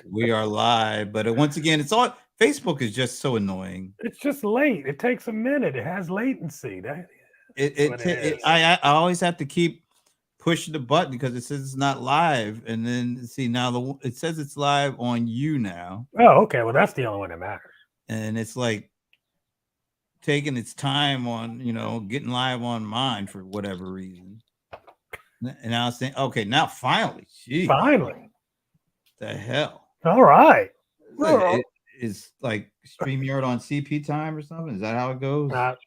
We are live, but once again, it's all Facebook is just so annoying. It's just late. It takes a minute. It has latency. It That's it, what ta- it it is. I always have to keep pushing the button because it says it's not live, and then see now it says it's live on you now, Oh, okay. Well, that's the only one that matters. and it's like taking its time on getting live on mine for whatever reason. And I was saying, okay, now finally, jeez, Finally. the hell. All right. Look, it is like StreamYard on CP time or something. Is that how it goes? Not,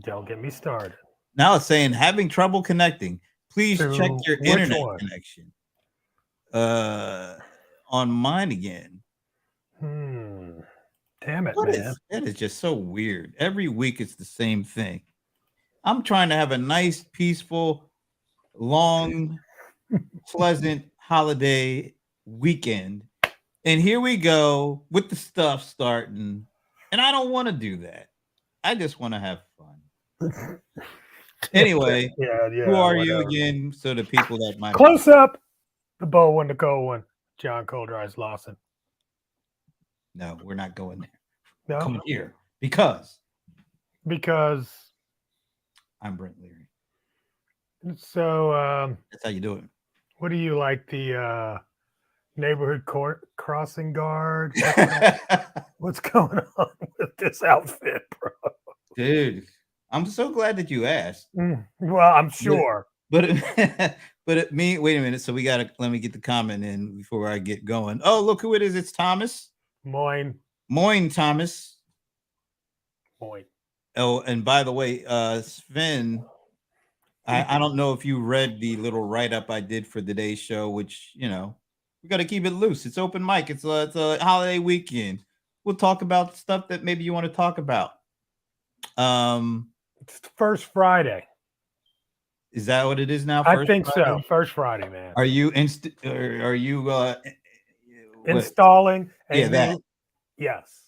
don't get me started. Now it's saying having trouble connecting. Please check To your which internet one? connection. Uh, on mine again. Hmm. Damn it, What man. is that? Is just so weird. Every week it's the same thing. I'm trying to have a nice, peaceful, long, pleasant holiday weekend, and here we go with the stuff starting. And I don't want to do that. I just want to have fun. Anyway, who Yeah, are you whatever. again? So the people that might be Close up. The bold one, the cold one. John Cold Eyes Lawson. no, we're not going there. We're No, coming here because because I'm Brent Leary. so That's how you do it. what do you like? The neighborhood court crossing guard? What's going on with this outfit, bro? Dude, I'm so glad that you asked. Well, I'm But sure. but wait a minute. So we gotta let me get the comment in before I get going. Oh, look who it is. It's Thomas. Moin. Moin Thomas. Moin. Oh, and by the way, Sven, I don't know if you read the little write-up I did for today's show, which we gotta keep it loose. It's open mic, it's a holiday weekend. We'll talk about stuff that maybe you want to talk about. It's the first Friday. Is that what it is now? I First think Friday? so. First Friday, man. Are you are you what? Installing a Yeah, that new. Yes.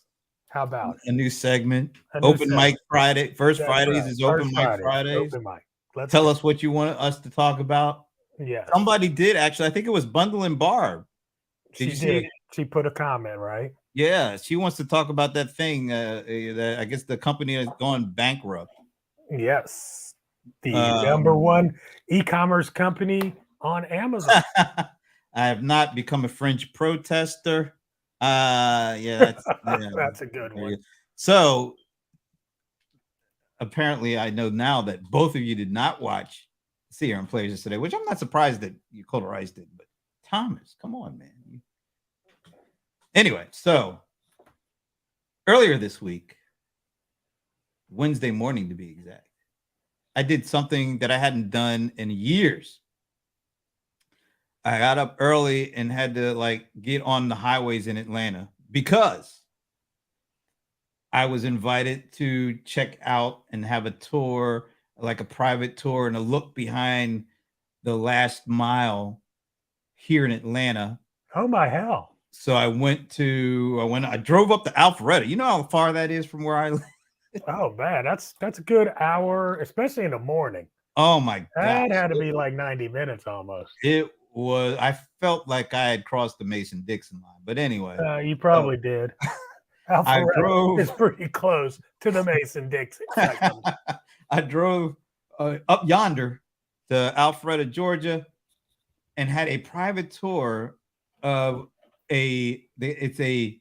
How about a new segment. it? A new Open mic segment. Friday. First That's Fridays right. is open First mic Friday. Fridays. Open mic. Let's Tell go. us what you want us to talk about. Yes. Somebody did actually. I think it was Bundle and Barb. Did She you did. see? She put a comment, right? Yeah, she wants to talk about that thing. That I guess the company has gone bankrupt. Yes. The number Um, one e-commerce company on Amazon. I have not become a French protester. Yeah, that's yeah. That's a good Very one. good. So apparently, I know now that both of you did not watch CRM Players yesterday, which I'm not surprised that you colorized it. But Thomas, come on, man. Anyway, so earlier this week, Wednesday morning to be exact, I did something that I hadn't done in years. I got up early and had to get on the highways in Atlanta because I was invited to check out and have a tour, like a private tour and a look behind the last mile here in Atlanta. Oh my hell. So I drove up to Alpharetta. You know how far that is from where I live? Oh man, that's a good hour, especially in the morning. Oh my gosh. That had to be like 90 minutes almost. I felt like I had crossed the Mason-Dixon line. But anyway, You so probably did. I Alpharetta is drove pretty close to the Mason-Dixon section. I drove up yonder to Alpharetta, Georgia, and had a private tour of it's a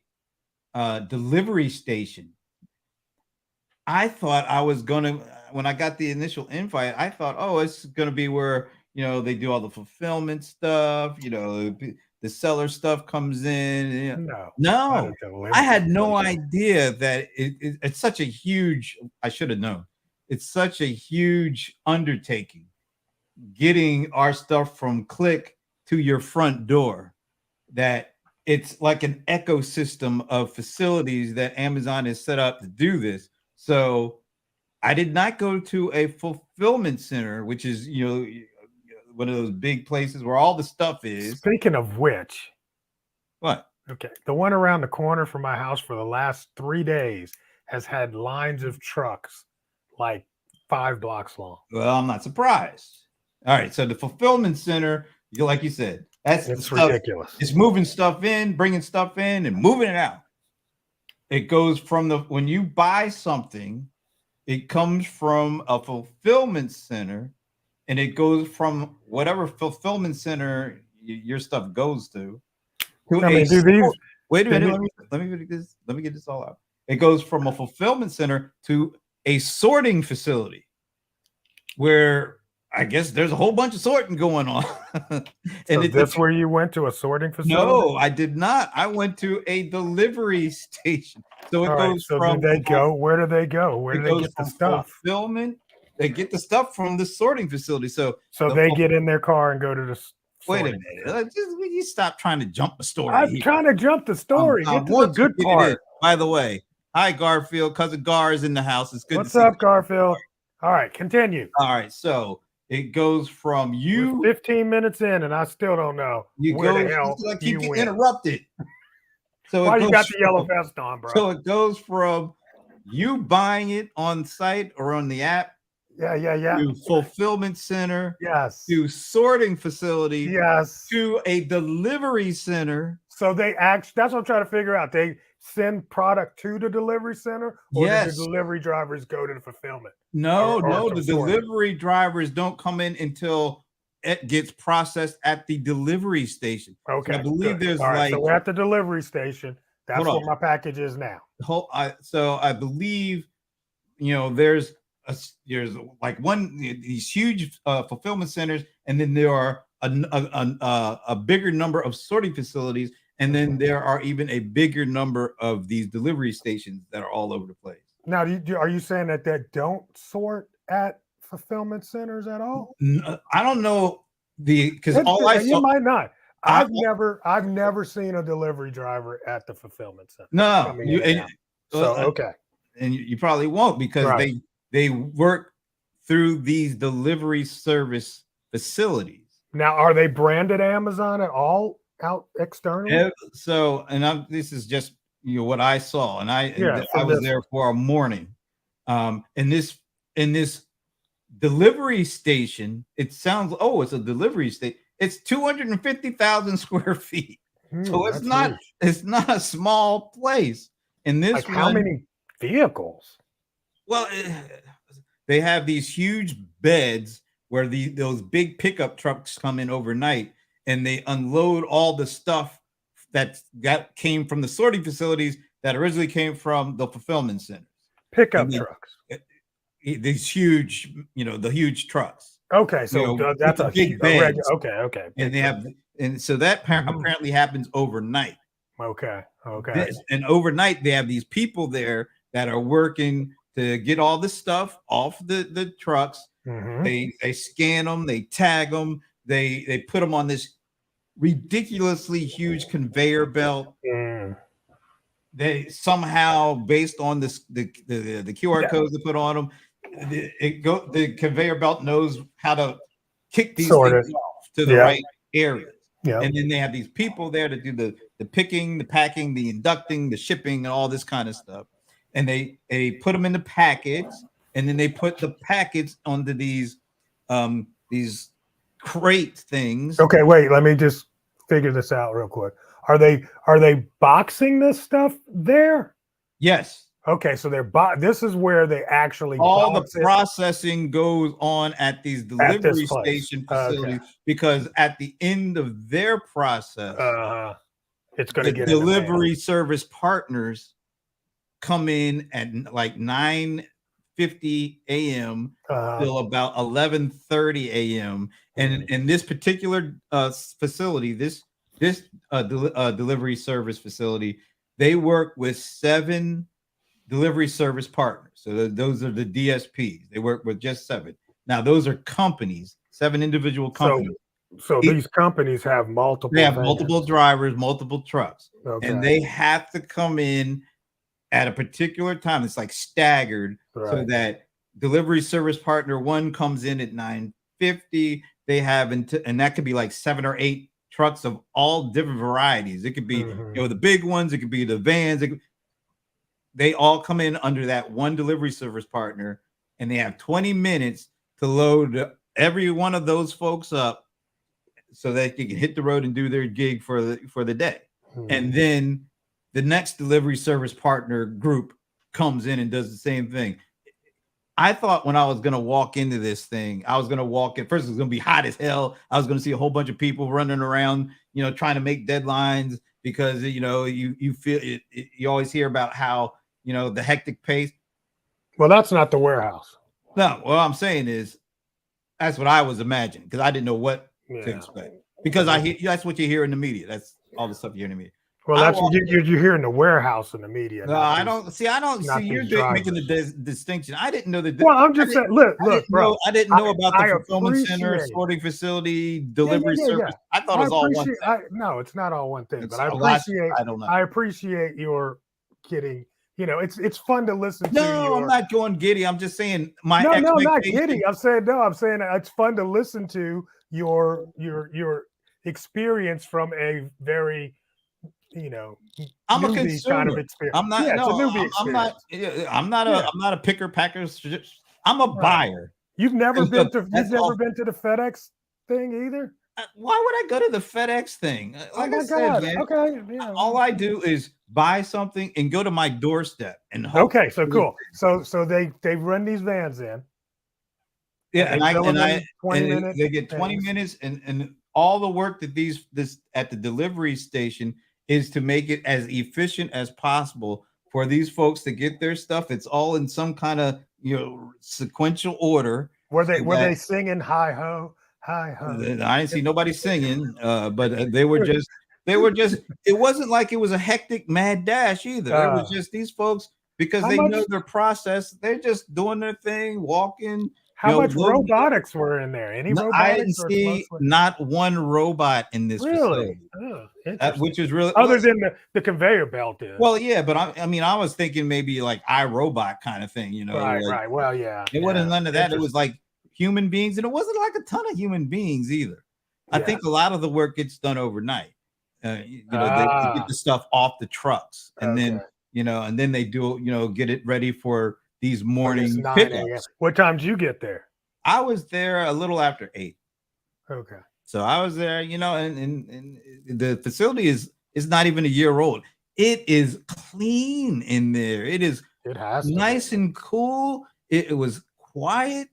delivery station. I thought I was gonna when I got the initial invite, I thought, oh, it's gonna be where they do all the fulfillment stuff. The seller stuff comes in. No, not a No, I delivery had no station. idea that it's such a huge. I should have known. It's such a huge undertaking getting our stuff from click to your front door that it's like an ecosystem of facilities that Amazon has set up to do this. So I did not go to a fulfillment center, which is, one of those big places where all the stuff is. Speaking of which, What? okay, the one around the corner from my house for the last 3 days has had lines of trucks like 5 blocks long. Well, I'm not surprised. All right. So the fulfillment center, like you said, That's the It's stuff. ridiculous. It's moving stuff in, bringing stuff in, and moving it out. It goes from when you buy something, it comes from a fulfillment center, and it goes from whatever fulfillment center your stuff goes to I mean, do these? Wait a minute. Let me get this all out. It goes from a fulfillment center to a sorting facility, where I guess there's a whole bunch of sorting going on. And so that's where you went to, a sorting facility? No, I did not. I went to a delivery station. So it goes from. Do they go? Where do they go? Where do they get the stuff? Fulfillment. They get the stuff from the sorting facility. So they get in their car and go to the. Wait a minute. Will you stop trying to jump the story? I'm trying to jump the story. Get to the good part. By the way, hi Garfield. Cousin Gar is in the house. It's good. What's up, Garfield? All right, continue. All right, so it goes from you. We're 15 minutes in, and I still don't know where the hell I keep getting interrupted. So why you got the yellow vest on, bro? So it goes from you buying it on site or on the app. Yeah. To fulfillment center. Yes. To sorting facility. Yes. To a delivery center. So that's what I'm trying to figure out. They send product to the delivery center, or do the delivery drivers go to the fulfillment? No, the delivery drivers don't come in until it gets processed at the delivery station. Okay. So I believe there's so we're at the delivery station. That's what my package is now. So I believe, there's like these huge fulfillment centers, and then there are a bigger number of sorting facilities, and then there are even a bigger number of these delivery stations that are all over the place. Now, are you saying that don't sort at fulfillment centers at all? I don't know because you might not. I've never seen a delivery driver at the fulfillment center. No, okay, and you probably won't because they work through these delivery service facilities. Now, are they branded Amazon at all out externally? This is just what I saw, and I was there for a morning. In this delivery station, it sounds it's a delivery station. It's 250,000 square feet, so it's not huge. It's not a small place. In this, how many vehicles? Well, they have these huge beds where those big pickup trucks come in overnight, and they unload all the stuff that came from the sorting facilities that originally came from the fulfillment centers. Pickup trucks. These huge, the huge trucks. Okay, so that's a big bed. Okay. And so that apparently happens overnight. Okay. And overnight they have these people there that are working to get all this stuff off the trucks. Mm-hmm. They scan them, they tag them, they put them on this ridiculously huge conveyor belt. They somehow, based on the QR codes they put on them, the conveyor belt knows how to kick these things off to the right areas. Yeah. And then they have these people there to do the picking, the packing, the inducting, the shipping, and all this kind of stuff. And they put them in the packets, and then they put the packets onto these crate things. Okay, wait, let me just figure this out real quick. Are they boxing this stuff there? Yes. Okay, so this is where they actually all the processing goes on at these delivery station facilities, because at the end of their process, it's going to get delivery service partners come in at like 9:50 a.m. till about 11:30 a.m. And in this particular facility, this delivery service facility, they work with 7 delivery service partners. So those are the DSPs. They work with just 7. Now those are companies, 7 individual companies. So these companies have multiple. They have multiple drivers, multiple trucks, and they have to come in at a particular time. It's like staggered, so that delivery service partner 1 comes in at 9:50. They have and that could be like 7 or 8 trucks of all different varieties. It could be the big ones. It could be the vans. They all come in under that one delivery service partner, and they have 20 minutes to load every one of those folks up so that they can hit the road and do their gig for the day. Hmm. And then the next delivery service partner group comes in and does the same thing. I thought when I was gonna walk into this thing, I was gonna walk in first. It was gonna be hot as hell. I was gonna see a whole bunch of people running around, trying to make deadlines because you feel it. You always hear about how the hectic pace. Well, that's not the warehouse. No, what I'm saying is that's what I was imagining because I didn't know what to expect. Because that's what you hear in the media. That's all the stuff you hear in the media. Well, that's what you're hearing the warehouse in the media. No, I don't see. You're making the distinction. I didn't know that. Well, I'm just saying. Look, bro. I didn't know about the fulfillment center, sorting facility, delivery service. I thought it was all one thing. No, it's not all one thing. But I appreciate your kidding. It's fun to listen to. No, I'm not going giddy. I'm just saying my no, not giddy. I'm saying it's fun to listen to your experience from a very I'm a consumer. Kind of experience. I'm not. Yeah, no, it's a newbie experience. I'm not a picker packer. I'm a buyer. You've never been to the FedEx thing either. Why would I go to the FedEx thing? Like I said, man, okay. Yeah. All I do is buy something and go to my doorstep and hope. Okay, so cool. So they run these vans in. Yeah, and they get 20 minutes and all the work that this at the delivery station is to make it as efficient as possible for these folks to get their stuff. It's all in some kind of sequential order. Were they singing hi ho? Hi ho. I didn't see nobody singing, but they were just it wasn't like it was a hectic mad dash either. It was just these folks because they know their process, they're just doing their thing, walking. How much robotics were in there? Any robotics? I didn't see not one robot in this facility. Which is really other than the conveyor belt is. Well, yeah, but I was thinking maybe like iRobot kind of thing, Right. Well, yeah. It wasn't none of that. It was like human beings, and it wasn't like a ton of human beings either. I think a lot of the work gets done overnight. They get the stuff off the trucks, and then and then they do get it ready for these morning pickups. What time did you get there? I was there a little after 8. Okay. So I was there, and the facility is not even a year old. It is clean in there. It has nice and cool. It was quiet.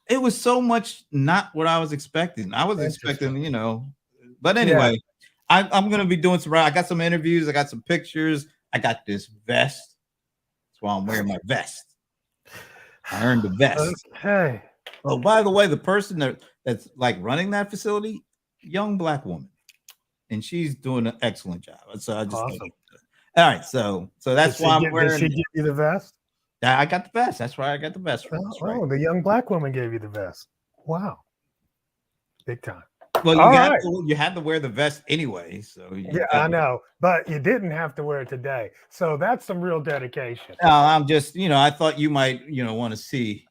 It was so much not what I was expecting. I was expecting, but anyway, I'm going to be doing I got some interviews. I got some pictures. I got this vest. That's why I'm wearing my vest. I earned the vest. Okay. Oh, by the way, the person that's like running that facility, young Black woman, and she's doing an excellent job. So I just all right. So that's why I'm wearing. Did she give you the vest? I got the vest. That's why I got the vest. Oh, the young Black woman gave you the vest. Wow, big time. Well, you had to wear the vest anyway. So I know, but you didn't have to wear it today. So that's some real dedication. No, I'm just, I thought you might, want to see.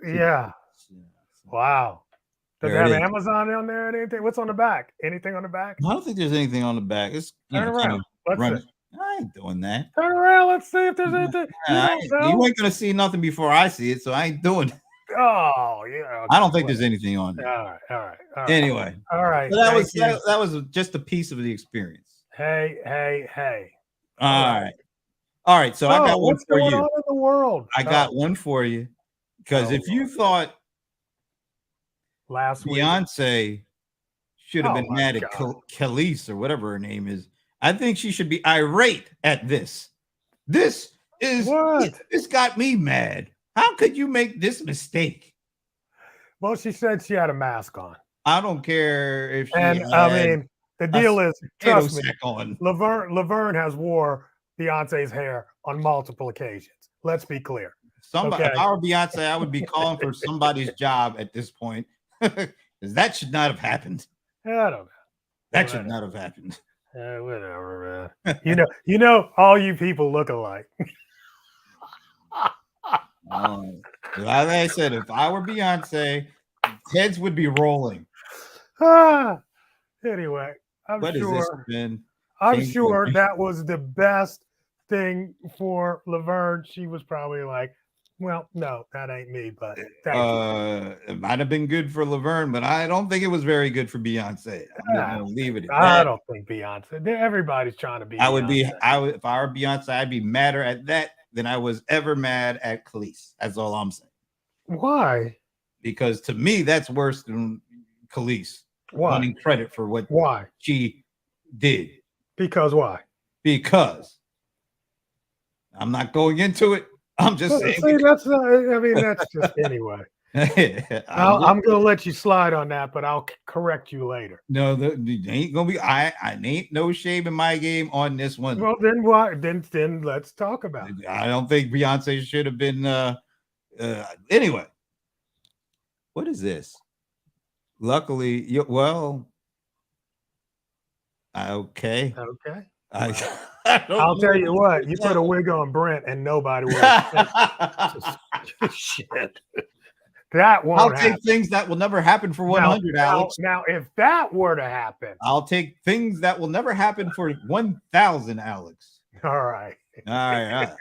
Yeah. Wow. Does it have Amazon on there or anything? What's on the back? Anything on the back? I don't think there's anything on the back. It's turn around. I ain't doing that. Turn around. Let's see if there's anything. You ain't gonna see nothing before I see it, so I ain't doing it. Oh yeah. Okay. I don't think there's anything on there. All right. Anyway. All right. So that was just a piece of the experience. Hey. All right. So I got one for you. What's going on in the world? I got one for you. Because if you thought last week Beyonce should have been mad at Khalees or whatever her name is, I think she should be irate at this. This got me mad. How could you make this mistake? Well, she said she had a mask on. I don't care if she the deal is, trust me, on. Laverne has wore Beyonce's hair on multiple occasions. Let's be clear. If I were Beyonce, I would be calling for somebody's job at this point. Because that should not have happened. I don't know. That should not have happened. Whatever, man. you know, all you people look alike. Like I said, if I were Beyonce, heads would be rolling. Anyway, I'm what sure that was the best thing for Laverne. She was probably like, Well, no, that ain't me, but thank you. It might have been good for Laverne, but I don't think it was very good for Beyonce. I'm just I gonna leave it at I that. don't think Beyonce. Everybody's trying to be I would Beyonce. be, if I were Beyonce, I'd be madder at that than I was ever mad at Khalees. That's all I'm saying. Why? Because to me, that's worse than Khalees Why? wanting credit for what Why? she did. Because why? Because I'm not going into it. I'm just saying. See, that's not, I mean, that's just anyway. I'm gonna let you slide on that, but I'll correct you later. No, ain't gonna be. I ain't no shame in my game on this one. Well, then why? Then let's talk about it. I don't think Beyonce should have been. Anyway, what is this? Luckily, well, okay. Okay. I'll tell you what. You put a wig on Brent, and nobody will. Shit. That won't I'll happen. take things that will never happen for 100, Alex. Now, if that were to happen, I'll take things that will never happen for 1,000, Alex. All right. All right.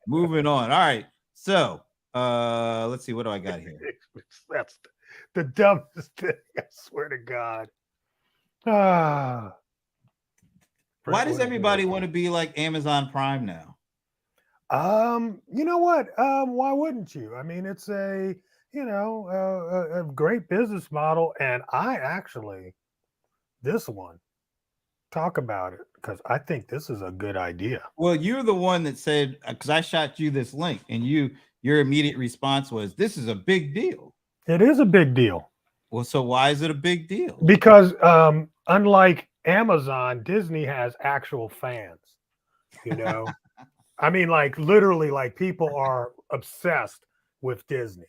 Moving on. All right. So, let's see. What do I got here? That's the dumbest thing. I swear to God. Ah. Why does everybody want to be like Amazon Prime now? You know what? Why wouldn't you? I mean, it's a great business model, and I actually this one talk about it because I think this is a good idea. Well, you're the one that said, because I shot you this link, and your immediate response was, "This is a big deal." It is a big deal. Well, so why is it a big deal? Because unlike Amazon, Disney has actual fans. You know, I mean, like literally, like people are obsessed with Disney.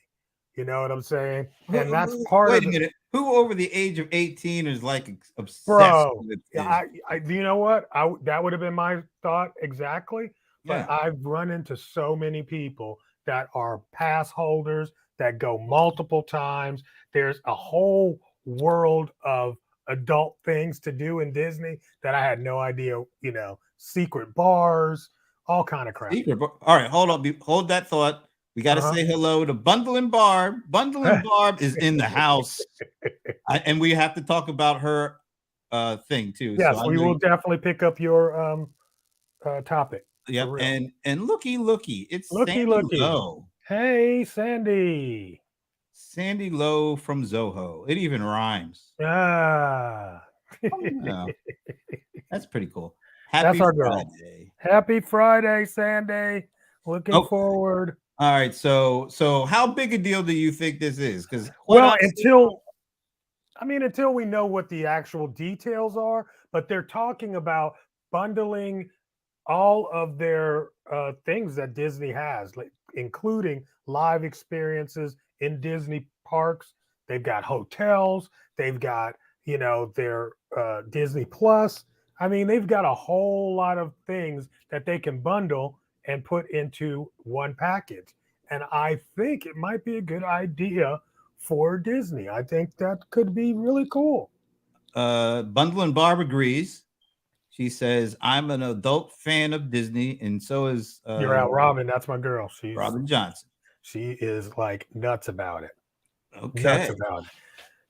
You know what I'm saying? And that's part Wait of a minute. Who over the age of 18 is like obsessed bro. with Disney? You know what? That would have been my thought exactly. But yeah. I've run into so many people that are pass holders that go multiple times. There's a whole world of adult things to do in Disney that I had no idea. You know, secret bars, all kind of crap. All right, hold on. Hold that thought. We got to say hello to Bundle and Barb. Bundle and Barb is in the house, and we have to talk about her thing too. Yes, so we will definitely pick up your topic. Yep, and looky, it's looky. Lowe. Hey, Sandy Lowe from Zoho. It even rhymes. Ah, that's pretty cool. That's our girl. Friday. Happy Friday, Sandy. Looking forward. All right, so how big a deal do you think this is? Because until we know what the actual details are, but they're talking about bundling all of their things that Disney has, like including live experiences in Disney parks. They've got hotels. They've got their Disney Plus. I mean, they've got a whole lot of things that they can bundle and put into one package. And I think it might be a good idea for Disney. I think that could be really cool. Bundle and Barb agrees. She says, "I'm an adult fan of Disney, and so is you're out, Robin. That's my girl. She's Robin Johnson. She is like nuts about it. Okay, nuts about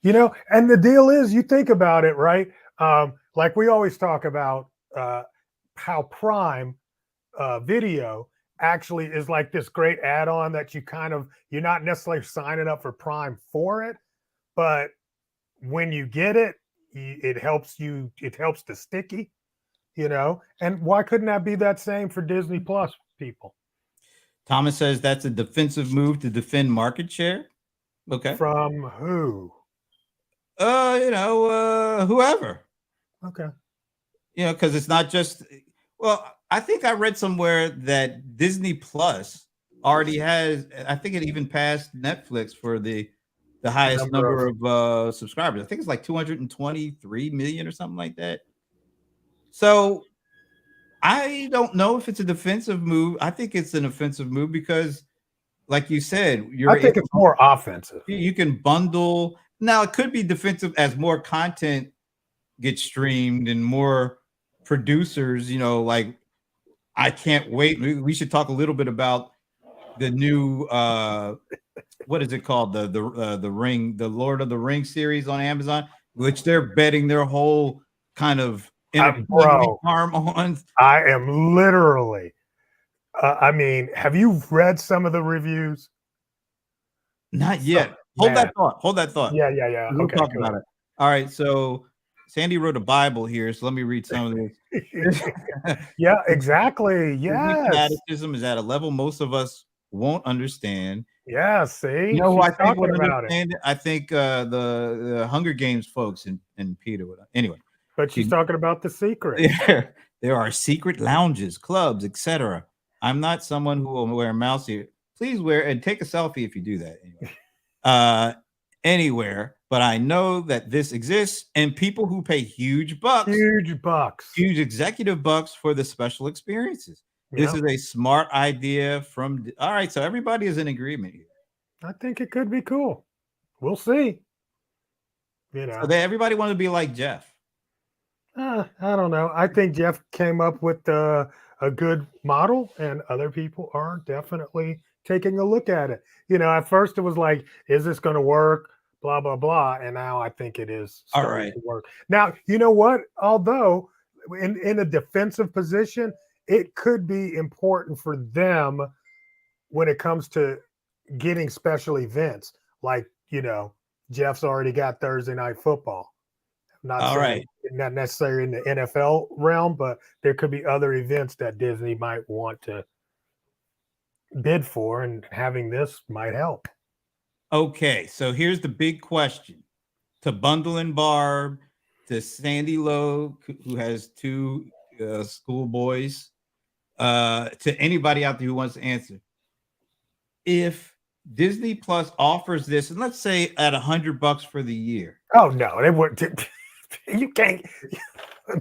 it. And the deal is, you think about it, right? Like we always talk about how Prime Video actually is like this great add-on that you're not necessarily signing up for Prime for it, but when you get it, it helps the sticky, and why couldn't that be that same for Disney Plus people? Thomas says that's a defensive move to defend market share. Okay. From who? Whoever. Okay. Because it's not just, well, I think I read somewhere that Disney Plus already has, I think it even passed Netflix for the highest number of subscribers. I think it's like 223 million or something like that. So I don't know if it's a defensive move. I think it's an offensive move because, like you said, I think it's more offensive. You can bundle. Now, it could be defensive as more content gets streamed and more producers, like, I can't wait. We should talk a little bit about the new what is it called, the Ring, the Lord of the Ring series on Amazon, which they're betting their whole kind of entertainment Bro, arm on. I am literally. I mean, have you read some of the reviews? Not Some yet. Hold that man. thought. Hold that thought. Yeah. We'll Okay, talk go about it. All right. So Sandy wrote a Bible here, so let me read some of this. ahead. Yeah, exactly. Disney Yes. fanaticism is at a level most of us won't understand. Yeah, You see, know who I she's think would talking about it. understand it? I think the Hunger Games folks and Peter would. Anyway, But she's she, talking about the secret. there are secret lounges, clubs, etc. I'm not someone who will wear a mouse here. Please wear and take a selfie if you do that. Anyway. Uh, anywhere, but I know that this exists and people who pay huge bucks, Huge bucks. huge executive bucks for the special experiences. This Yeah, is a smart idea from. All right, so everybody is in agreement here. I think it could be cool. We'll see. You So know, that everybody wanted to be like Jeff. I don't know. I think Jeff came up with a good model, and other people are definitely taking a look at it. You know, at first it was like, is this going to work? Blah, blah, blah. And now I think it is All starting right. to work. Now, you know what? Although in a defensive position, it could be important for them when it comes to getting special events. Like, you know, Jeff's already got Thursday night football. I'm not All saying right. not necessarily in the NFL realm, but there could be other events that Disney might want to bid for, and having this might help. Okay. So here's the big question to Bundle and Barb, to Sandy Lowe, who has two schoolboys, to anybody out there who wants to answer. If Disney Plus offers this, and let's say at $100 for the year. Oh no, they wouldn't. You can't.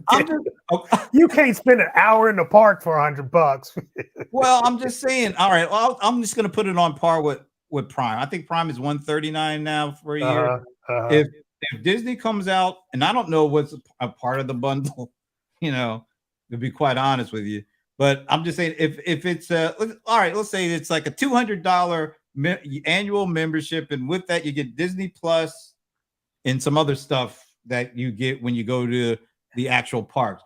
I'm just, oh, You can't spend an hour in the park for $100. well, I'm just saying. All right, well, I'm just going to put it on par with Prime. I think Prime is 139 now for a year. Uh-huh, uh-huh. If if Disney comes out, and I don't know what's a part of the bundle, you know, to be quite honest with you, but I'm just saying if it's all right, let's say it's like a $200 annual membership, and with that you get Disney Plus and some other stuff that you get when you go to the actual parks.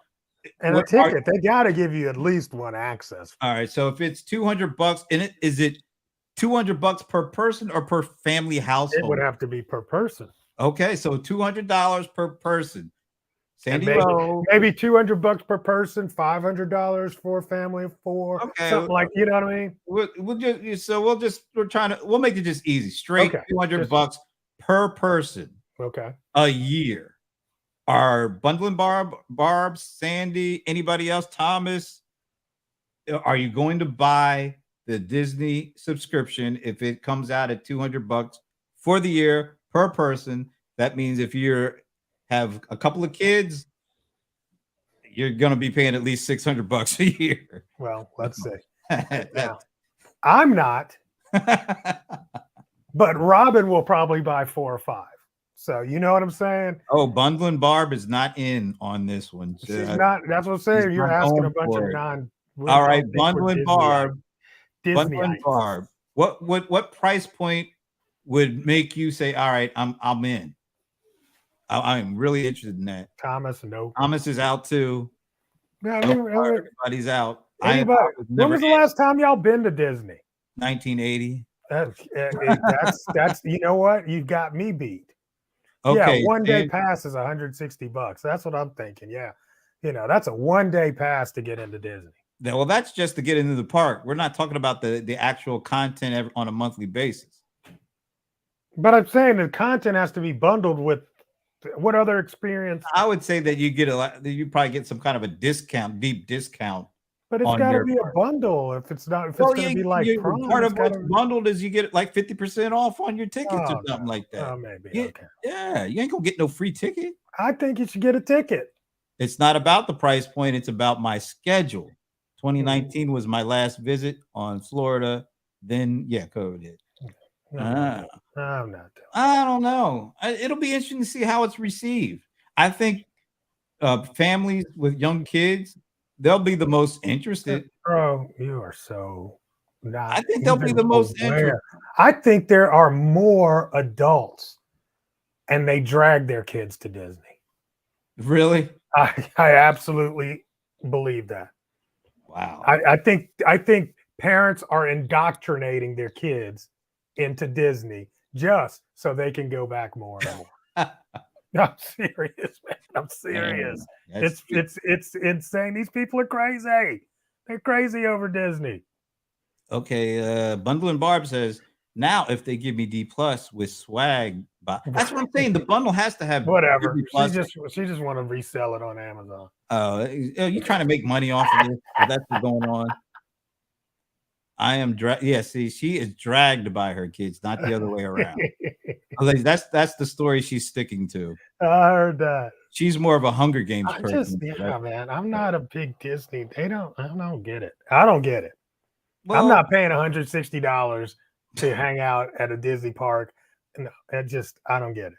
And a What are, ticket, they got to give you at least one access. all right, so if it's $200 in it, is it $200 per person or per family It would household? have to be per person. Okay, so $200 per person. And Sandy Lowe. maybe $200 per person, $500 for a family of four, Okay, something like, you know what I mean? we'll make it just easy, straight Okay, 200 just bucks per person okay. a year. Are Bundling Barb, Sandy, anybody else, Thomas? Are you going to buy the Disney subscription if it comes out at $200 for the year per person? That means if you have a couple of kids, you're going to be paying at least $600 a year. Well, let's see. That- Now, I'm not, but Robin will probably buy 4 or 5. So you know what I'm saying? Oh, Bundling Barb is not in on this one. She's not. That's what I'm saying. You're Not asking a going bunch of for it. non. All I right, don't think we're Bundling Disneyites. Barb. What price point would make you say, "All right, I'm in"? I'm really interested in that. Thomas, no. Thomas is out too. Yeah, Everybody's out. anybody. I was When never was the in. last time y'all been to Disney? 1980. That's you know what? You got me beat. Yeah, Okay, one day and pass is $160. That's what I'm thinking. Yeah. You know, that's a one day pass to get into Disney. well, that's just to get into the park. We're not talking about the actual content on a monthly basis. But I'm saying the content has to be bundled with what other experience? I would say that you get a lot. You probably get some kind of a discount, deep discount. But it's On got to your be a bundle. If it's not, if Well, it's going to be like Prime, part it's of what's gotta, bundled is you get like 50% off on your tickets or oh something no, like that. oh maybe Yeah, okay. yeah, you ain't gonna get no free ticket. I think you should get a ticket. It's not about the price point, it's about my schedule. Mm-hmm. 2019 was my last visit on Florida. Then yeah, COVID hit. I'm not doing. I don't know. It'll be interesting to see how it's received. I think families with young kids, they'll be the most interested. Bro, you are so not I think they'll be even the most aware. interesting. I think there are more adults and they drag their kids to Disney. Really? I absolutely believe that. Wow. I think parents are indoctrinating their kids into Disney just so they can go back more and more. I'm serious, man. I'm serious. Man, that's It's insane. These people are crazy. They're crazy over Disney. okay. Bundle and Barb says now if they give me D plus with swag, that's what I'm saying. The bundle has to have Whatever. Disney plus. She just want to resell it on Amazon. You trying to make money off of this? That's what's going on. I am yeah, see, she is dragged by her kids, not the other way around. That's the story she's sticking to. I heard that. She's more of a Hunger Games person. Man. I'm not a big Disney. I don't get it. I don't get it. Well, I'm not paying $160 to hang out at a Disney park. No, I don't get it.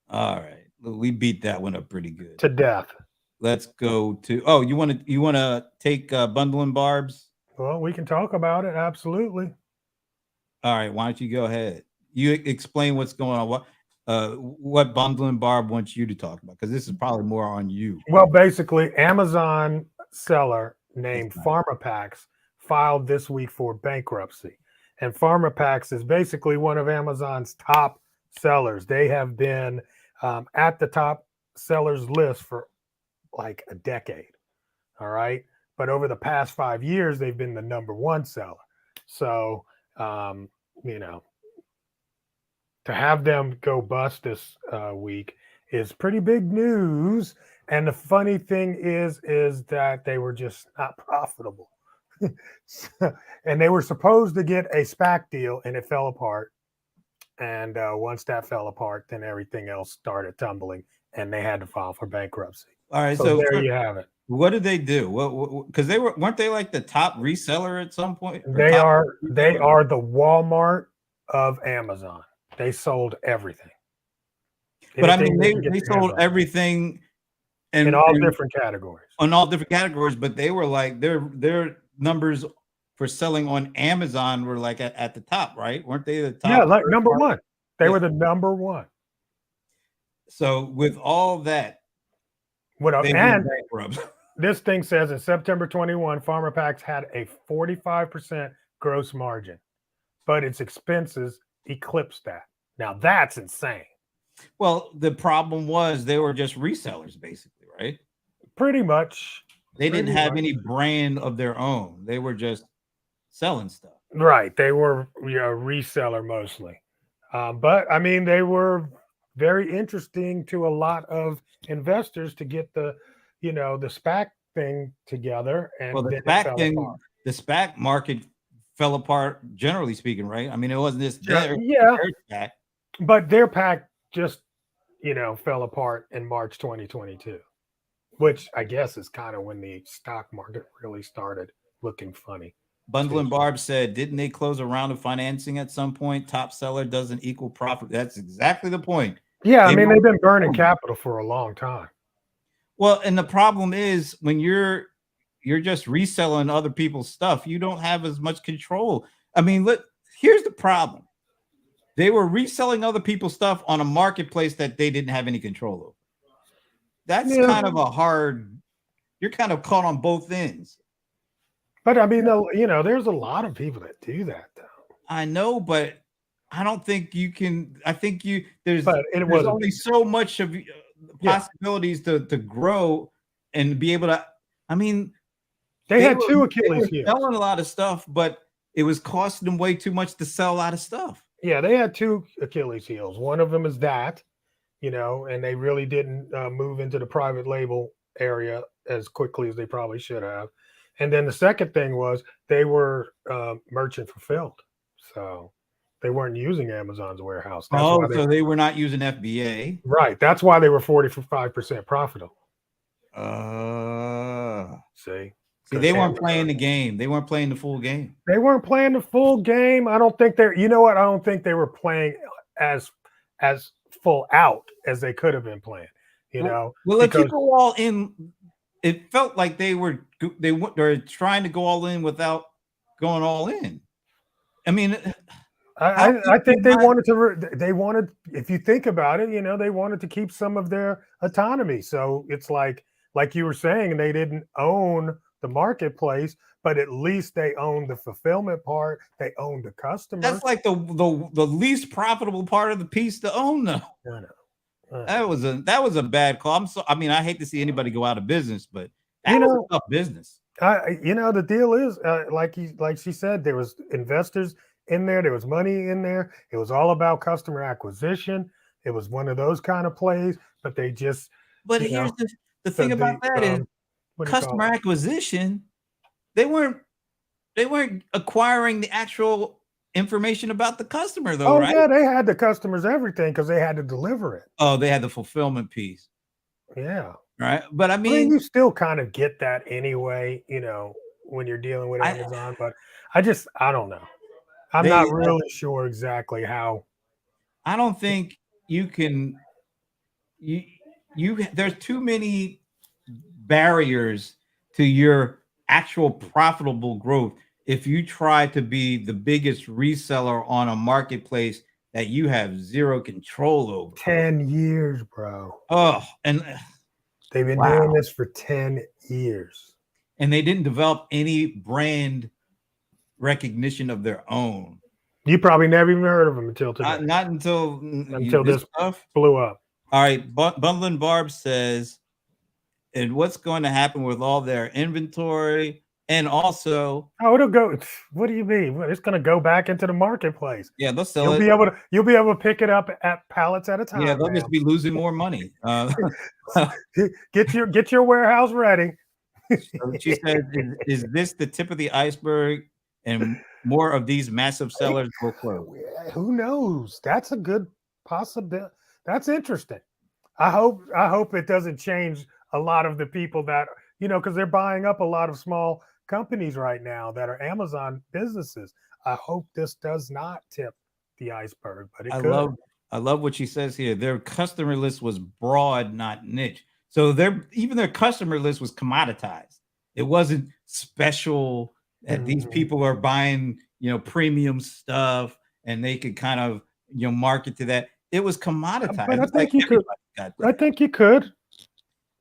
All right. We beat that one up pretty good. To death. Let's go to you want to take Bundle and Barb's? Well, we can talk about it. Absolutely. All right, why don't you go ahead? You explain what's going on. What Bundle and Barb wants you to talk about, because this is probably more on you. Well, basically, Amazon seller named PharmaPacks filed this week for bankruptcy. And PharmaPacks is basically one of Amazon's top sellers. They have been at the top sellers list for like a decade. All right. But over the past 5 years, they've been the number one seller. So, to have them go bust this week is pretty big news. And the funny thing is that they were just not profitable. And they were supposed to get a SPAC deal and it fell apart. And once that fell apart, then everything else started tumbling and they had to file for bankruptcy. All right. So there you have it. What did they do? Because weren't they like the top reseller at some point? They are the Walmart of Amazon. They sold everything. But I mean, they sold everything in all different categories. On all different categories, but they were like their numbers for selling on Amazon were like at the top, right? Weren't they the top? Yeah, like number one. They were the number one. So with all that, and this thing says in September 21, PharmaPacks had a 45% gross margin, but its expenses eclipsed that. Now that's insane. Well, the problem was they were just resellers, basically, right? Pretty much. They didn't have any brand of their own. They were just selling stuff. Right. They were a reseller mostly. But I mean, they were very interesting to a lot of investors to get the SPAC thing together. And well, the SPAC market fell apart, generally speaking, right? I mean, it wasn't just their SPAC. But their pack just, fell apart in March 2022, which I guess is kind of when the stock market really started looking funny. Bundle and Barb said, didn't they close a round of financing at some point? Top seller doesn't equal profit. That's exactly the point. Yeah, I mean, they've been burning capital for a long time. Well, and the problem is when you're just reselling other people's stuff, you don't have as much control. I mean, look, here's the problem. They were reselling other people's stuff on a marketplace that they didn't have any control over. That's kind of you're kind of caught on both ends. But I mean, there's a lot of people that do that, though. I know, but I don't think you can. I think there's only so much of possibilities to grow and be able to. I mean, they had two Achilles heels. Selling a lot of stuff, but it was costing them way too much to sell a lot of stuff. Yeah, they had two Achilles heels. One of them is that, and they really didn't move into the private label area as quickly as they probably should have. And then the second thing was they were merchant fulfilled. So they weren't using Amazon's warehouse. So they were not using FBA. Right. That's why they were 45% profitable. See, they weren't playing the game. They weren't playing the full game. They weren't playing the full game. I don't think I don't think they were playing as full out as they could have been playing, Well, if you go all in, it felt like they were trying to go all in without going all in. I mean, I, how I, can I you think they not? wanted to. They wanted, if you think about it, they wanted to keep some of their autonomy. So it's like you were saying, they didn't own the marketplace, but at least they owned the fulfillment part. They owned the That's customers. like the least profitable part of the piece to own, though. I know. I That know. was a bad call. I mean, I hate to see anybody go out of business, but that You was know, a tough business. the deal is, like she said, there was investors in there. There was money in there. It was all about customer acquisition. It was one of those kind of plays, but they just, But you here's know, the thing about the that is what do you call customer it? acquisition. They weren't they weren't acquiring the actual information about the customer, though, Oh right? yeah, they had the customers everything because they had to deliver it. Oh, they had the fulfillment piece, Yeah. right? But I I mean, mean, you still kind of get that anyway, when you're dealing with I Amazon, but I don't know. I'm they not really sure exactly how. I don't think you can you there's too many barriers to your actual profitable growth if you try to be the biggest reseller on a marketplace that you have zero control over. 10 years, bro. Oh, and They've been wow. doing this for 10 years. And they didn't develop any brand recognition of their own. You probably never even heard of them until today, Not until until this this stuff. blew up. All right, Bundlin Barb says, and what's going to happen with all their inventory, and also, Oh, it'll go. What do you mean? Well, it's going to go back into the marketplace. yeah, they'll sell You'll it. be able to you'll be able to pick it up at pallets at a Yeah, time, they'll just man. be losing more money. Get your warehouse ready. So she says, is this the tip of the iceberg, and more of these massive It, sellers will close? who knows? That's a good possibility. That's interesting. I hope it doesn't change a lot of the people that because they're buying up a lot of small companies right now that are Amazon businesses. I hope this does not tip the iceberg, but it I could. love I love what she says here. Their customer list was broad, not niche. So their customer list was commoditized. It wasn't special that these Mhm. people are buying, premium stuff and they could kind of, market to that. It was But commoditized. I It's like think you could. everybody got I that. think you could.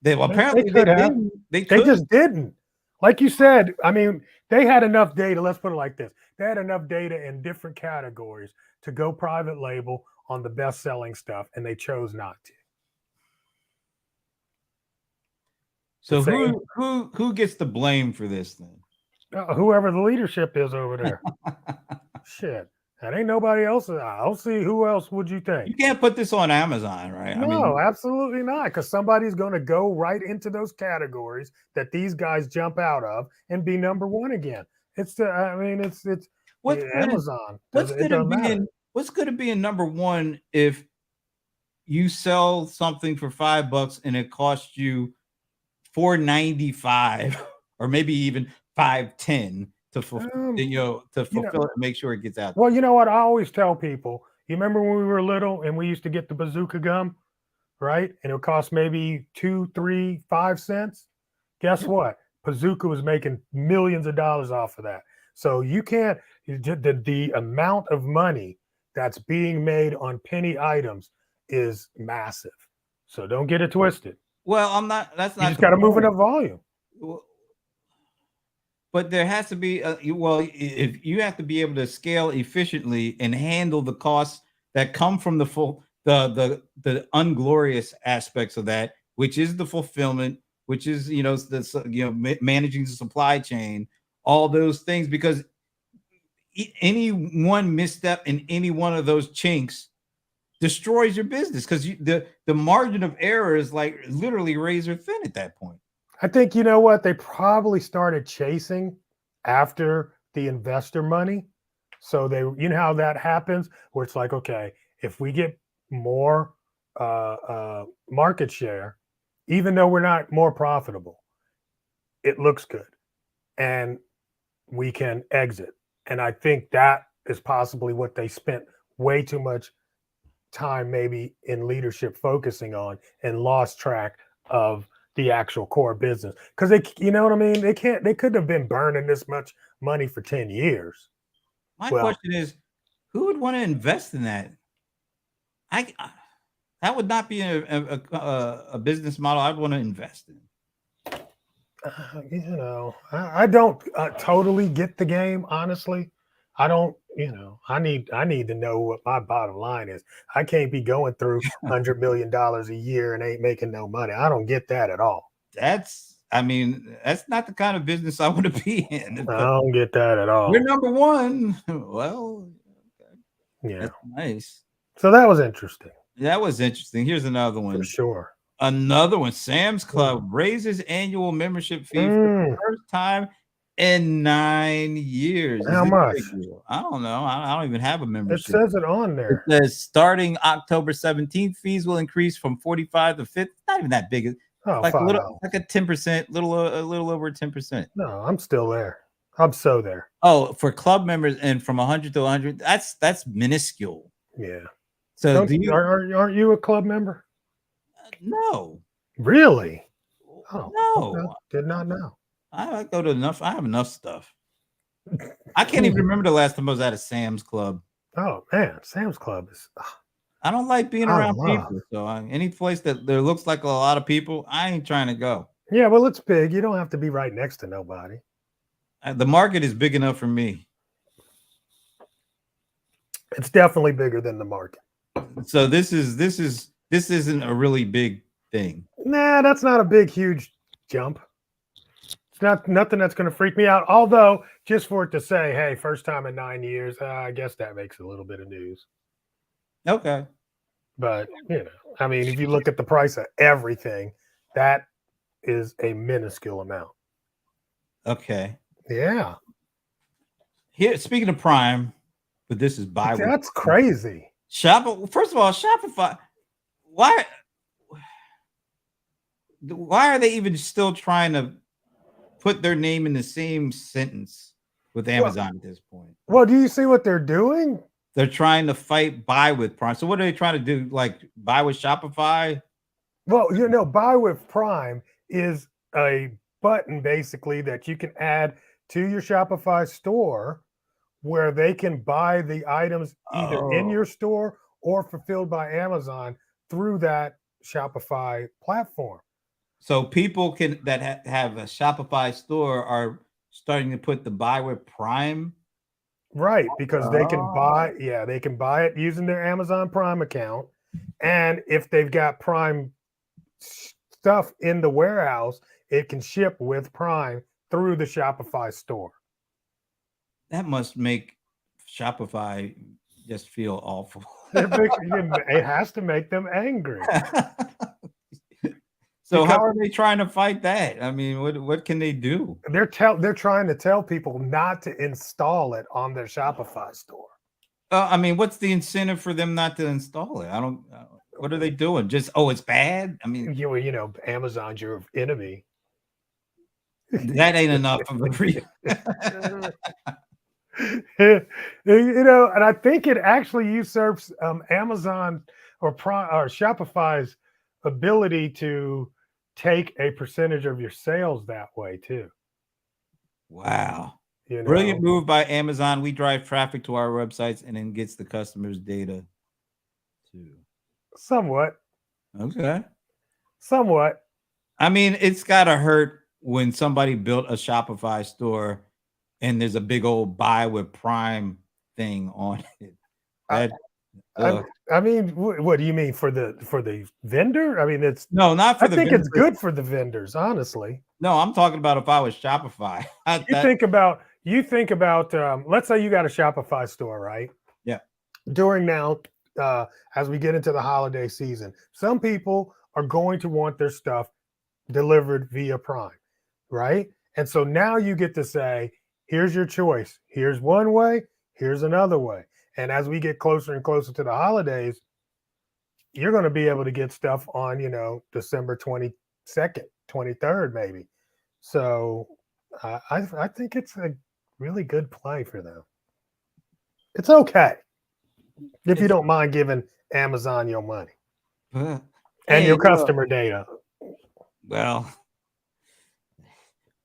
Well, They apparently they could have. didn't. They They could. just didn't. Like you said, I mean, they had enough data. Let's put it like this: they had enough data in different categories to go private label on the best-selling stuff, and they chose not to. The So same, who gets the blame for this thing? whoever the leadership is over there. Shit, that ain't nobody else. I'll see who else would you think? You can't put this on Amazon, right? I No, mean, absolutely not. Because somebody's going to go right into those categories that these guys jump out of and be number one again. I mean, it's what's good Amazon. what's It good at doesn't matter. being number one if you sell something for $5 and it costs you 4.95 or maybe even 5.10 to Um, you know, fulfill it and make sure it gets out there. well, you know what? I always tell people. You remember when we were little and we used to get the bazooka gum, right? And it would cost maybe 2, 3, 5 cents. Guess what? Bazooka was making millions of dollars off of that. So you can't the amount of money that's being made on penny items is massive. So don't get it twisted. Well, I'm not. That's You not just the got to move point. enough volume. But there has to be if you have to be able to scale efficiently and handle the costs that come from the unglorious aspects of that, which is the fulfillment, which is managing the supply chain, all those things, because any one misstep in any one of those chinks destroys your business because the margin of error is like literally razor thin at that point. I think you know what they probably started chasing after the investor money. So how that happens, where it's like, okay, if we get more market share, even though we're not more profitable, it looks good, and we can exit. And I think that is possibly what they spent way too much time maybe in leadership focusing on and lost track of the actual core business because you know what I mean, they couldn't have been burning this much money for 10 years. My Well, question is, who would want to invest in that? I that would not be a business model I'd want to invest in. I don't totally get the game. Honestly, I don't. I need to know what my bottom line is. I can't be going through $100 million a year and ain't making no money. I don't get that at all. I mean, that's not the kind of business I want to be in. I don't get that at all. We're number one. Well, Yeah. that's nice. So that was interesting. That was interesting. Here's another For one. sure. Another one. Sam's Club raises annual membership fee for the first time in 9 years. How much? I don't know. I don't even have a It membership. says it on there. It says starting October 17th, fees will increase from 45 to 50. Not even that big. Oh, Like a $5. little, like a 10%, a little over 10%. No, I'm still there. I'm so there. Oh, for club members and from 100 to 100, that's minuscule. Yeah. So aren't you a club member? No. Really? Oh no. Okay. Did not know. I go to enough. I have enough stuff. I can't even remember the last time I was at a Sam's Club. Oh man, Sam's Club is. I don't like being around people. So any place that there looks like a lot of people, I ain't trying to go. Yeah, well, it's big. You don't have to be right next to nobody. The market is big enough for me. It's definitely bigger than the market. So this isn't a really big thing. Nah, that's not a big, huge jump. It's nothing that's going to freak me out. Although, just for it to say, "Hey, first time in 9 years," I guess that makes a little bit of news. Okay. But I mean, if you look at the price of everything, that is a minuscule amount. Okay. Yeah. Here, speaking of Prime, but this is buy. That's crazy. First of all, Shopify. Why are they even still trying to put their name in the same sentence with Amazon at this point? Well, do you see what they're doing? They're trying to fight buy with Prime. So what are they trying to do? Like buy with Shopify? Well, buy with Prime is a button basically that you can add to your Shopify store where they can buy the items either in your store or fulfilled by Amazon through that Shopify platform. So people that have a Shopify store are starting to put the buy with Prime. Right, because they can buy it using their Amazon Prime account. And if they've got Prime stuff in the warehouse, it can ship with Prime through the Shopify store. That must make Shopify just feel awful. It has to make them angry. So how are they trying to fight that? I mean, what can they do? They're trying to tell people not to install it on their Shopify store. I mean, what's the incentive for them not to install it? I don't. What are they doing? Just it's bad. I mean, Amazon's your enemy. That ain't enough of a reason. And I think it actually usurps Amazon or Shopify's ability to take a percentage of your sales that way too. Wow. Brilliant move by Amazon. We drive traffic to our websites and then gets the customers' data too. Somewhat. Okay. Somewhat. I mean, it's gotta hurt when somebody built a Shopify store and there's a big old buy with Prime thing on it. I mean, what do you mean for the vendor? I mean, it's no, not for the vendor. I think it's good for the vendors, honestly. No, I'm talking about if I was Shopify. You think about let's say you got a Shopify store, right? Yeah. During now, as we get into the holiday season, some people are going to want their stuff delivered via Prime, right? And so now you get to say, here's your choice. Here's one way, here's another way. And as we get closer and closer to the holidays, you're going to be able to get stuff on, December 22nd, 23rd, maybe. So I think it's a really good play for them. It's okay if you don't mind giving Amazon your money and your customer data. Well,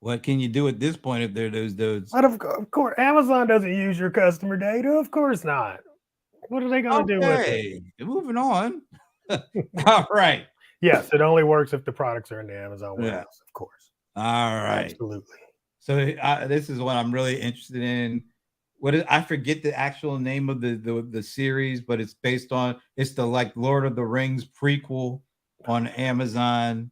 What can you do at this point if they're those? But of course, Amazon doesn't use your customer data. Of course not. What are they going to do with it? Okay, moving on. All right. Yes, it only works if the products are in the Amazon Yeah. warehouse, of course. All right. Absolutely. So this is what I'm really interested in. I forget the actual name of the series, but it's based on it's the like Lord of the Rings prequel on Amazon.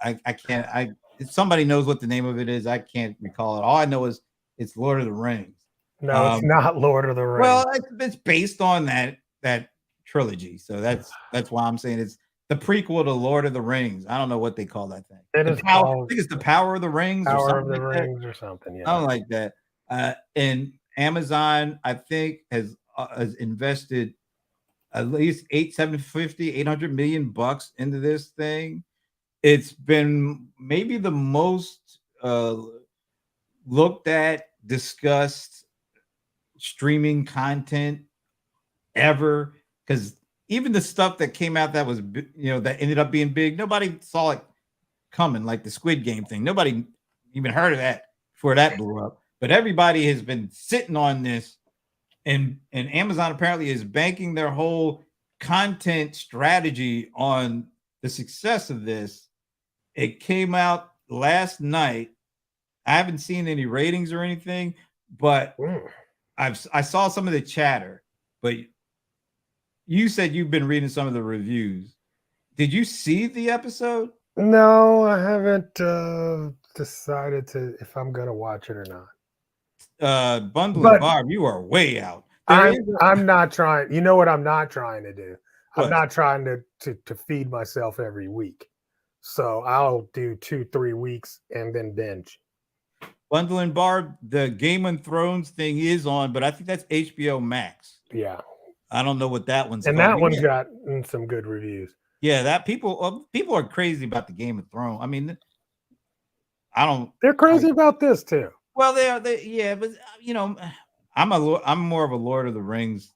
I can't if somebody knows what the name of it is, I can't recall it. All I know is it's Lord of the Rings. No, it's not Lord of the Rings. Well, it's based on that trilogy, so that's why I'm saying it's the prequel to Lord of the Rings. I don't know what they call that thing. It is I called think it's the Power of the Rings or Power something of the like that. Rings or something. Yeah, Something like that. And Amazon, I think, has invested at least 800 million bucks into this thing. It's been maybe the most looked at, discussed streaming content ever, because even the stuff that came out that was that ended up being big, nobody saw it coming, like the Squid Game thing. Nobody even heard of that before that blew up. But everybody has been sitting on this, and Amazon apparently is banking their whole content strategy on the success of this. It came out last night. I haven't seen any ratings or anything, but I saw some of the chatter. But you said you've been reading some of the reviews. Did you see the episode? No, I haven't decided if I'm gonna watch it or not. Bundling Barb, you are way out. I'm not trying. You know what I'm not trying to do? What? I'm not trying to feed myself every week. So I'll do 2-3 weeks and then binge. Bundling Barb, the Game of Thrones thing is on, but I think that's HBO Max. Yeah. I don't know what that one's and called. that one's got some good reviews. Yeah, that people are crazy about the Game of Thrones. I mean, They're crazy about this too. Well, yeah, but I'm more of a Lord of the Rings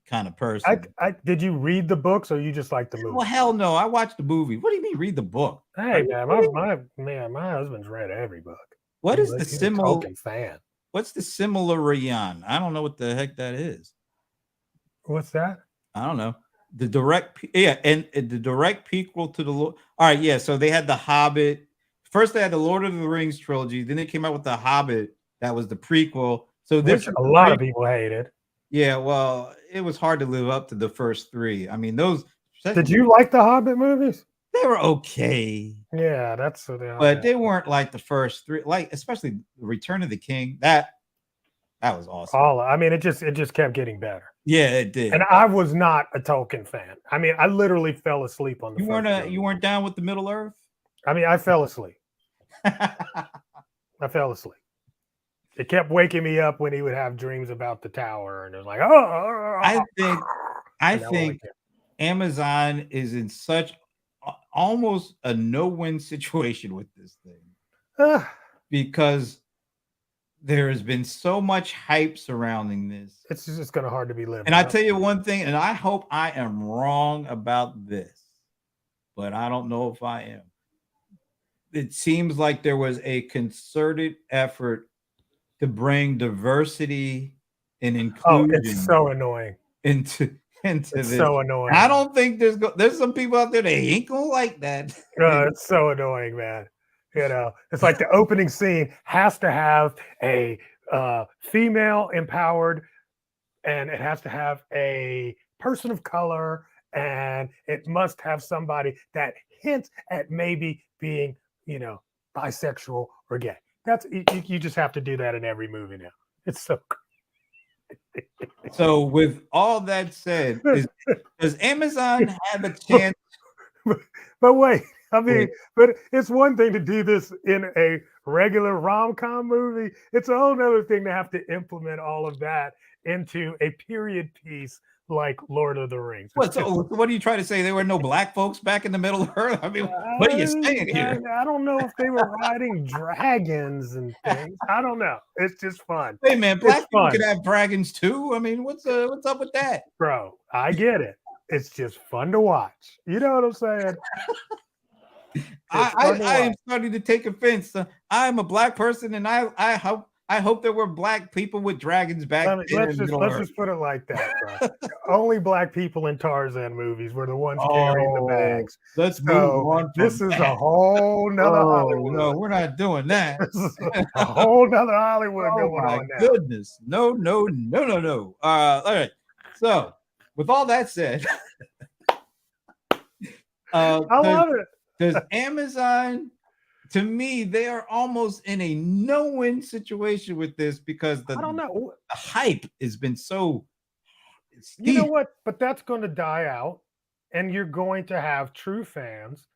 kind of person. Did you read the books or you just like the movie? Well, hell no, I watched the movie. What do you mean read the book? Hey man, my husband's read every book. What is the similar fan? What's the Silmarillion? I don't know what the heck that is. What's that? I don't know. The direct the direct prequel to the Lord. All right, yeah. So they had the Hobbit. First, they had the Lord of the Rings trilogy. Then they came out with the Hobbit. That was the prequel. So which a lot of people hated. Yeah, well, it was hard to live up to the first three. I mean, those. Did you like the Hobbit movies? They were okay. Yeah, that's what they are. But they weren't like the first three. Like especially Return of the King. That was awesome. I mean, it just kept getting better. Yeah, it did. And I was not a Tolkien fan. I mean, I literally fell asleep on the. You weren't down with the Middle Earth? I mean, I fell asleep. I fell asleep. It kept waking me up when he would have dreams about the tower, and it was like, I think Amazon is in such almost a no-win situation with this thing because there has been so much hype surrounding this. It's just kind of hard to be living. And I tell you one thing, and I hope I am wrong about this, but I don't know if I am. It seems like there was a concerted effort to bring diversity and inclusion. Oh, it's so annoying. Into this. So annoying. I don't think there's some people out there that ain't gonna like that. It's so annoying, man. It's like the opening scene has to have a female empowered, and it has to have a person of color, and it must have somebody that hints at maybe being, bisexual or gay. That's you just have to do that in every movie now. It's so great. So with all that said, does Amazon have a chance? But wait, I mean, but it's one thing to do this in a regular rom-com movie. It's a whole other thing to have to implement all of that into a period piece like Lord of the Rings. What are you trying to say? There were no black folks back in the Middle Earth? I mean, what are you saying here? I don't know if they were riding dragons and things. I don't know. It's just fun. Hey man, black people could have dragons too. I mean, what's up with that? Bro, I get it. It's just fun to watch. You know what I'm saying? I am starting to take offense. I'm a black person, and I hope there were black people with dragons back then Let's in just Middle let's Earth. just put it like that, bro. Only black people in Tarzan movies were the ones carrying the Oh, bags. let's move So on this from is a that. whole nother Oh Hollywood. no, we're not doing that. This is a whole nother Hollywood Oh going my on now. goodness. No, no, no, no, no. All right. So, with all that said, I does, love it. does Amazon, to me, they are almost in a no-win situation with this because I don't know. the hype has been so You know steep. what? But that's going to die out, and you're going to have true fans.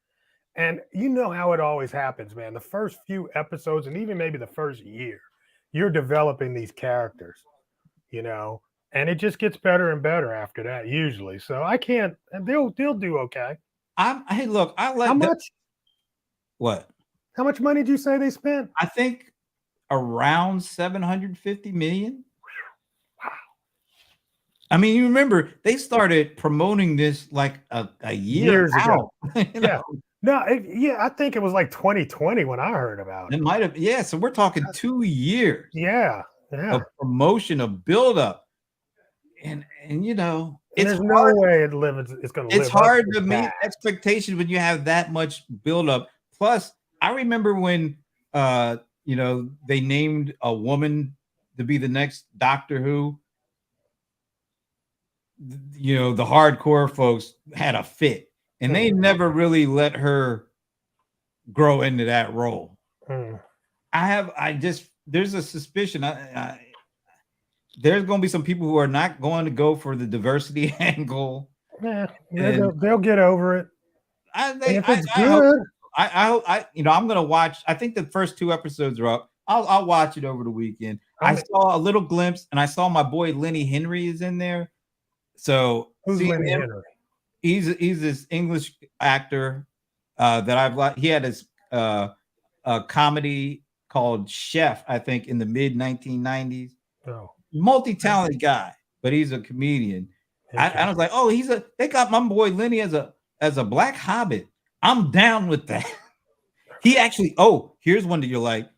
And you know how it always happens, man. The first few episodes, and even maybe the first year, you're developing these characters, you know, and it just gets better and better after that, usually. So I can't, and they'll do okay. Hey, look, I How like that. much? What? How much money did you say they spent? I think around 750 million. Wow. I mean, you remember they started promoting this like a year Years out. ago. You Yeah. know, No, yeah, I think it was like 2020 when I heard about it it. might have, yeah. So we're talking 2 years Yeah. Yeah. of promotion, of buildup, and And there's no way it's going to it's live up hard to to meet that. expectations when you have that much buildup. Plus, I remember when they named a woman to be the next Doctor Who. The hardcore folks had a fit, and they Mm, never really let her grow into that role. mm. There's a suspicion. There's going to be some people who are not going to go for the diversity angle, Yeah, and they'll get over it. And if it's I hope. good, I'm going to watch. I think the first 2 episodes are up. I'll watch it over the weekend. I I mean, saw a little glimpse, and I saw my boy Lenny Henry is in there. So who's seeing Lenny him, Henry? he's this English actor that I've liked. He had his a comedy called Chef, I think, in the mid 1990s. Oh, Multi-talented guy, but he's a comedian. I was like, oh, they got my boy Lenny as a black hobbit. I'm down with that. He actually, here's one that you're like.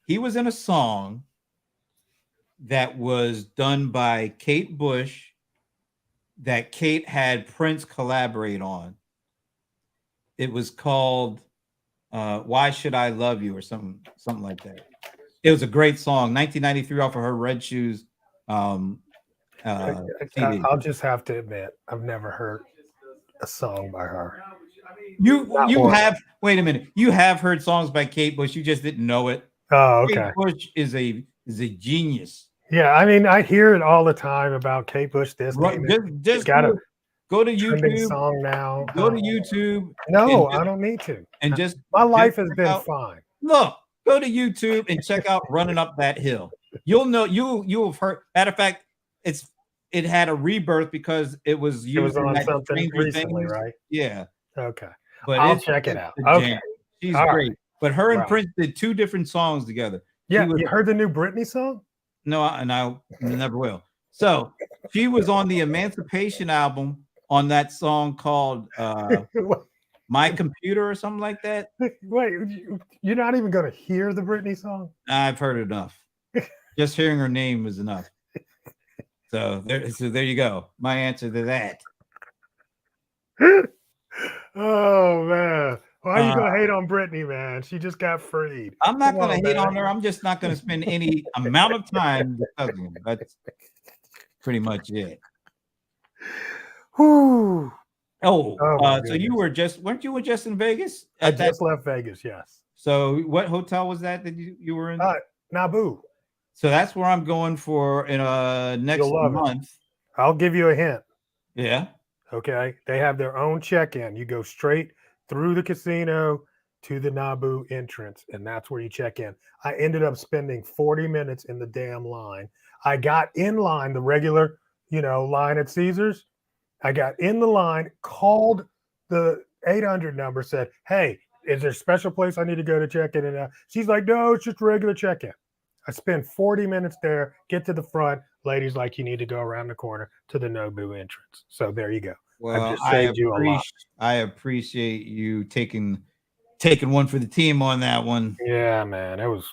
He was in a song that was done by Kate Bush that Kate had Prince collaborate on. It was called Why Should I Love You or something like that. It was a great song, 1993 off of her Red Shoes CD. I'll just have to admit, I've never heard a song by her. You have wait a minute. You have heard songs by Kate Bush. You just didn't know it. Oh, Kate okay. Bush is a genius. Yeah, I mean, I hear it all the time about Kate Bush. This Just got a go to trending YouTube. song now. Go to YouTube. No, I don't need to. And just my life has check been out, fine. Look, go to YouTube and check out "Running Up That Hill." You'll know you have heard. Matter of fact, it had a rebirth because it was used on in something Stranger recently, Things. right? Yeah. Okay, But I'll check it out. Okay, she's all great. right. But her and Wow. Prince did 2 different songs together. Yeah, you heard the new Britney song? No, and I never will. So she was on the Emancipation album on that song called My Computer or something like that. Wait, you're not even going to hear the Britney song? I've heard enough. Just hearing her name was enough. So there you go. My answer to that. Oh man, why are you gonna hate on Britney, man? She just got freed. I'm not gonna hate on her. I'm just not gonna spend any amount of time discussing her. That's pretty much it. Whew. So you weren't you just in Vegas? I just left Vegas, yes. So what hotel was that you were in? Naboo. So that's where I'm going for in next month. I'll give you a hint. Yeah. Okay. They have their own check-in. You go straight through the casino to the Naboo entrance, and that's where you check in. I ended up spending 40 minutes in the damn line. I got in line, the regular, line at Caesars. I got in the line, called the 800 number, said, hey, is there a special place I need to go to check in? And she's like, no, it's just regular check-in. I spend 40 minutes there, get to the front. Lady's like, you need to go around the corner to the Naboo entrance. So there you go. Well, I've just saved you a lot. I appreciate you taking taking one for the team on that one. Yeah, man, it was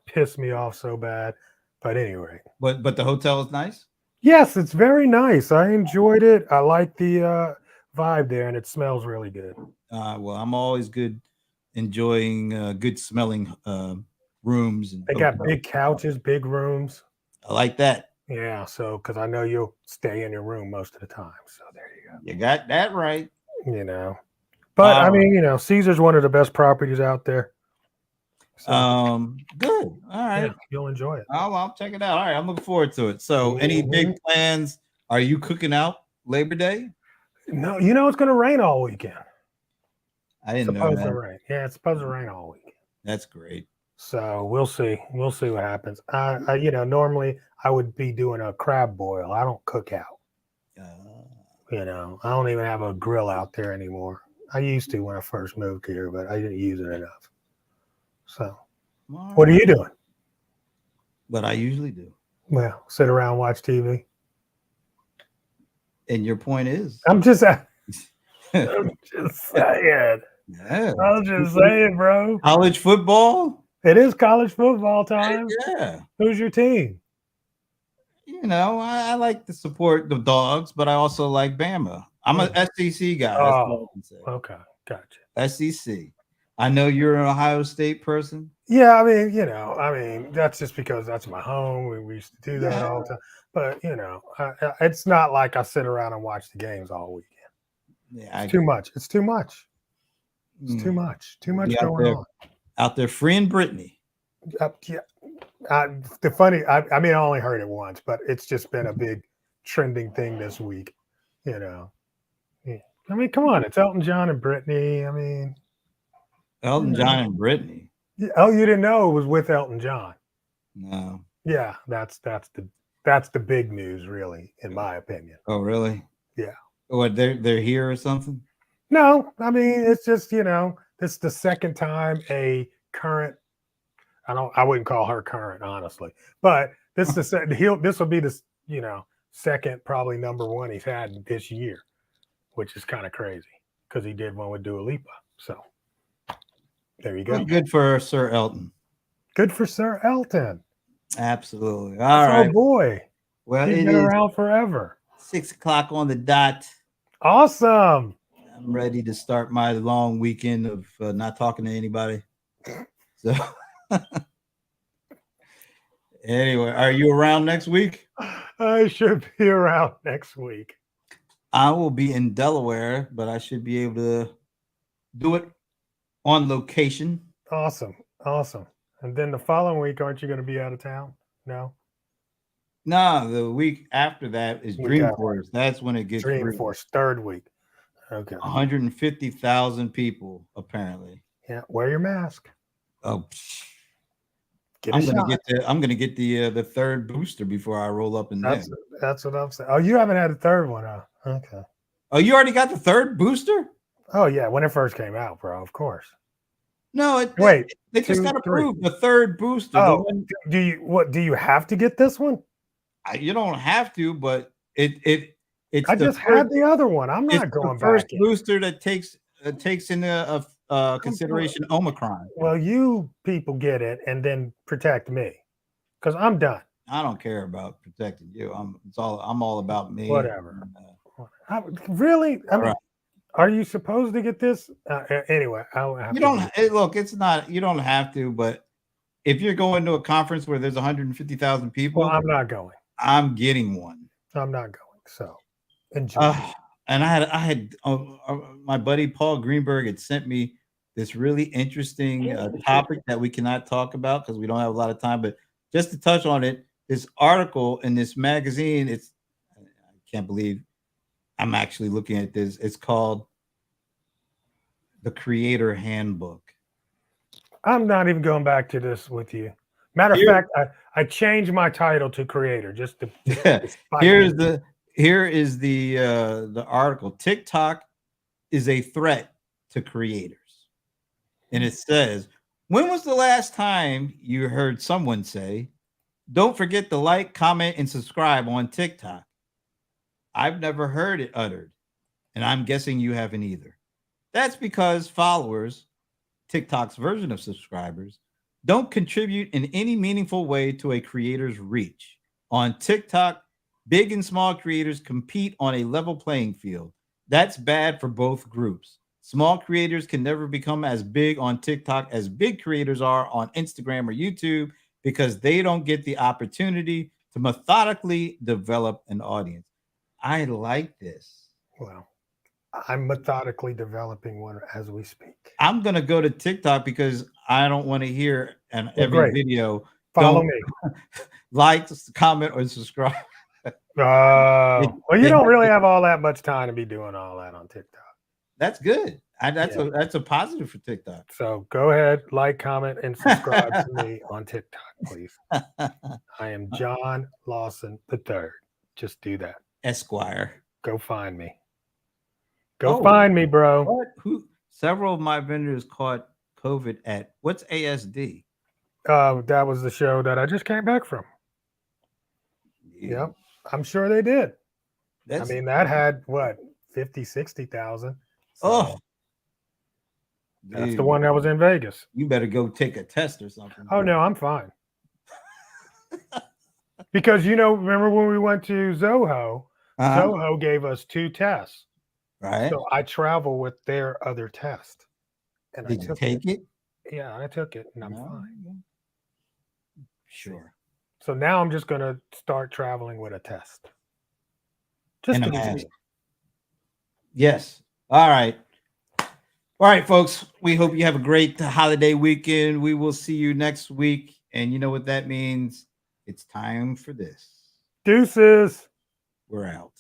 pissed me off so bad. But anyway, But the hotel is nice. yes, it's very nice. I enjoyed it. I like the vibe there, and it smells really good. Well, I'm always good enjoying good smelling rooms and They got hotels. big couches, big rooms. I like that. Yeah, so because I know you'll stay in your room most of the time. So there You got that right. you go. But I All right. mean, Caesar's one of the best properties out there. So Good. All yeah, right. you'll enjoy it. I'll check it out. All right. I'm looking forward to it. So, any big Mhm. plans? Are you cooking out Labor Day? No, it's going to rain all weekend. I didn't know Supposed to that. rain. Yeah, it's supposed to rain all weekend. That's great. So we'll see. We'll see what happens. Normally I would be doing a crab boil. I don't cook out. I don't even have a grill out there anymore. I used to when I first moved here, but I didn't use it enough. So, what are you doing? What I usually do. Well, sit around, watch TV. And your point is? I'm just saying. Yeah. I'm just saying, bro. College football? It is college football time. Yeah. Who's your team? I like to support the dogs, but I also like Bama. I'm an SEC guy. That's all I can say. Okay, gotcha. SEC. I know you're an Ohio State person. Yeah, I mean, that's just because that's my home. We used to do that all the time. But it's not like I sit around and watch the games all weekend. Yeah, it's too much. It's too much. It's too much. Too much going on. Out there freeing Britney. I only heard it once, but it's just been a big trending thing this week. Yeah. I mean, come on, it's Elton John and Britney. I mean, Elton John and Britney. Oh, you didn't know it was with Elton John? No. Yeah, that's the big news, really, in my opinion. Oh, really? Yeah. What, they're here or something? No, I mean, it's just this is the second time a current. I wouldn't call her current, honestly, but this will be the second probably number one he's had this year, which is kind of crazy because he did one with Dua Lipa. So there you go. Well, good for Sir Elton. Good for Sir Elton. Absolutely. All right. Oh boy. Well, he's been around forever. 6:00 on the dot. Awesome. I'm ready to start my long weekend of not talking to anybody. So anyway, are you around next week? I should be around next week. I will be in Delaware, but I should be able to do it on location. Awesome. And then the following week, aren't you going to be out of town? No, the week after that is Dreamforce. That's when it gets Dreamforce, third week. Okay. 150,000 people, apparently. Yeah, wear your mask. Oh, I'm gonna get the third booster before I roll up in there. That's what I'm saying. Oh, you haven't had a third one, huh? Okay. Oh, you already got the third booster? Oh yeah, when it first came out, bro. Of course. No, they just got approved the third booster. Oh, do you have to get this one? You don't have to, but it's. I just had the other one. I'm not going the first back. Booster that takes into consideration Omicron. Well, you people get it and then protect me, because I'm done. I don't care about protecting you. I'm all about me. Whatever. Really? I mean, are you supposed to get this? Anyway, you don't look. It's not. You don't have to, but if you're going to a conference where there's 150,000 people, well, I'm not going. I'm getting one. I'm not going. So enjoy. And I had my buddy Paul Greenberg had sent me this really interesting topic that we cannot talk about because we don't have a lot of time. But just to touch on it, this article in this magazine, I can't believe I'm actually looking at this. It's called The Creator Handbook. I'm not even going back to this with you. Matter of fact, I changed my title to creator just to. Here is the article. TikTok is a threat to creators. And it says, when was the last time you heard someone say, don't forget to like, comment, and subscribe on TikTok? I've never heard it uttered, and I'm guessing you haven't either. That's because followers TikTok's version of subscribers, don't contribute in any meaningful way to a creator's reach. On TikTok, big and small creators compete on a level playing field. That's bad for both groups. Small creators can never become as big on TikTok as big creators are on Instagram or YouTube because they don't get the opportunity to methodically develop an audience. I like this. Well, I'm methodically developing one as we speak. I'm gonna go to TikTok because I don't want to hear and Well, every great. video. Follow Don't me. like, comment, or subscribe. Well, you They don't have really to- have all that much time to be doing all that on TikTok. That's good. That's Yeah. that's a positive for TikTok. So go ahead, like, comment, and subscribe to me on TikTok, please. I am John Lawson III. Just do that. Esquire. Go find me. Go Oh, find me, bro. what? Who? Several of my vendors caught COVID at what's ASD? That was the show that I just came back from. Yep. I'm sure they did. I mean, that had what, 50, 60,000. Oh, that's dude, the one that was in Vegas. You better go take a test or something. Oh, no, I'm fine. Because, remember when we went to Zoho? Zoho gave us 2 tests. Right. So I travel with their other test. And Did you take it? Yeah, I took it and I'm fine. Sure. So now I'm just going to start traveling with a test. Just to be. Yes. All right. All right, folks. We hope you have a great holiday weekend. We will see you next week. And you know what that means? It's time for this. Deuces. We're out.